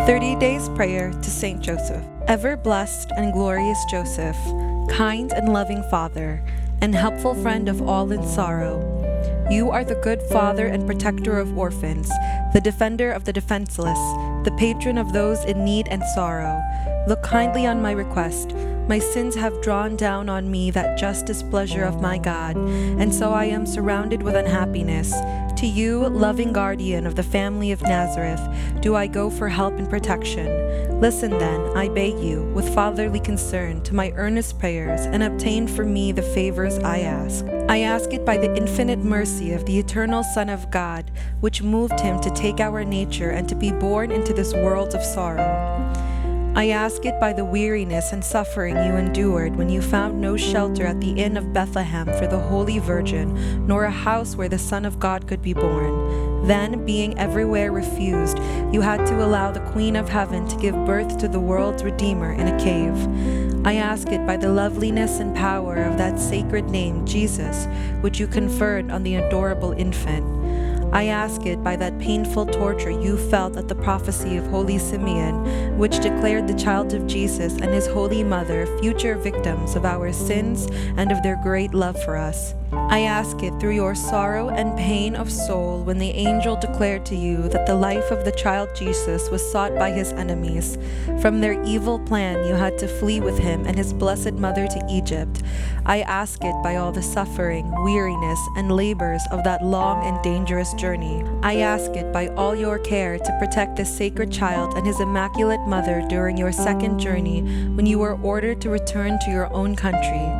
30 Days Prayer to Saint Joseph. Ever blessed and glorious Joseph, kind and loving Father, and helpful friend of all in sorrow, you are the good father and protector of orphans, the defender of the defenseless, the patron of those in need and sorrow. Look kindly on my request. My sins have drawn down on me that just displeasure of my God, and so I am surrounded with unhappiness. To you, loving guardian of the family of Nazareth, do I go for help and protection. Listen then, I beg you, with fatherly concern, to my earnest prayers, and obtain for me the favors I ask. I ask it by the infinite mercy of the eternal Son of God, which moved him to take our nature and to be born into this world of sorrow. I ask it by the weariness and suffering you endured when you found no shelter at the inn of Bethlehem for the Holy Virgin, nor a house where the Son of God could be born. Then, being everywhere refused, you had to allow the Queen of Heaven to give birth to the world's Redeemer in a cave. I ask it by the loveliness and power of that sacred name, Jesus, which you conferred on the adorable infant. I ask it by that painful torture you felt at the prophecy of Holy Simeon, which declared the child of Jesus and his Holy Mother future victims of our sins and of their great love for us. I ask it through your sorrow and pain of soul when the angel declared to you that the life of the child Jesus was sought by his enemies. From their evil plan you had to flee with him and his blessed mother to Egypt. I ask it by all the suffering, weariness, and labors of that long and dangerous journey. I ask it by all your care to protect this sacred child and his immaculate mother during your second journey when you were ordered to return to your own country.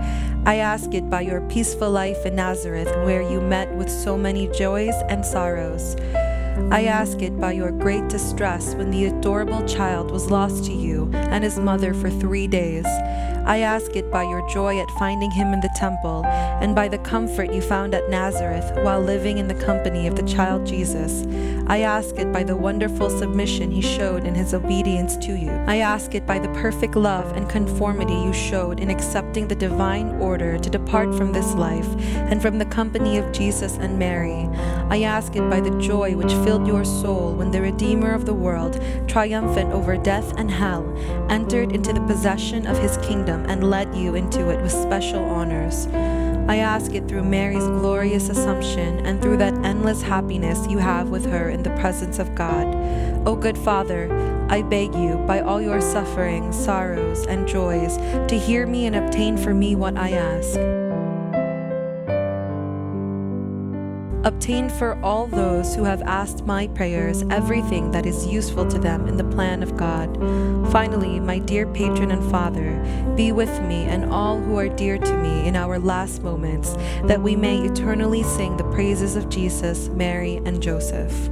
I ask it by your peaceful life in Nazareth, where you met with so many joys and sorrows. I ask it by your great distress when the adorable child was lost to you and his mother for 3 days. I ask it by your joy at finding him in the temple, and by the comfort you found at Nazareth while living in the company of the child Jesus. I ask it by the wonderful submission he showed in his obedience to you. I ask it by the perfect love and conformity you showed in accepting the divine order to depart from this life and from the company of Jesus and Mary. I ask it by the joy which filled your soul when the Redeemer of the world, triumphant over death and hell, entered into the possession of his kingdom and led you into it with special honors. I ask it through Mary's glorious Assumption and through that endless happiness you have with her in the presence of God. O good Father, I beg you, by all your sufferings, sorrows, and joys, to hear me and obtain for me what I ask. Obtain for all those who have asked my prayers everything that is useful to them in the plan of God. Finally, my dear patron and Father, be with me and all who are dear to me in our last moments, that we may eternally sing the praises of Jesus, Mary, and Joseph.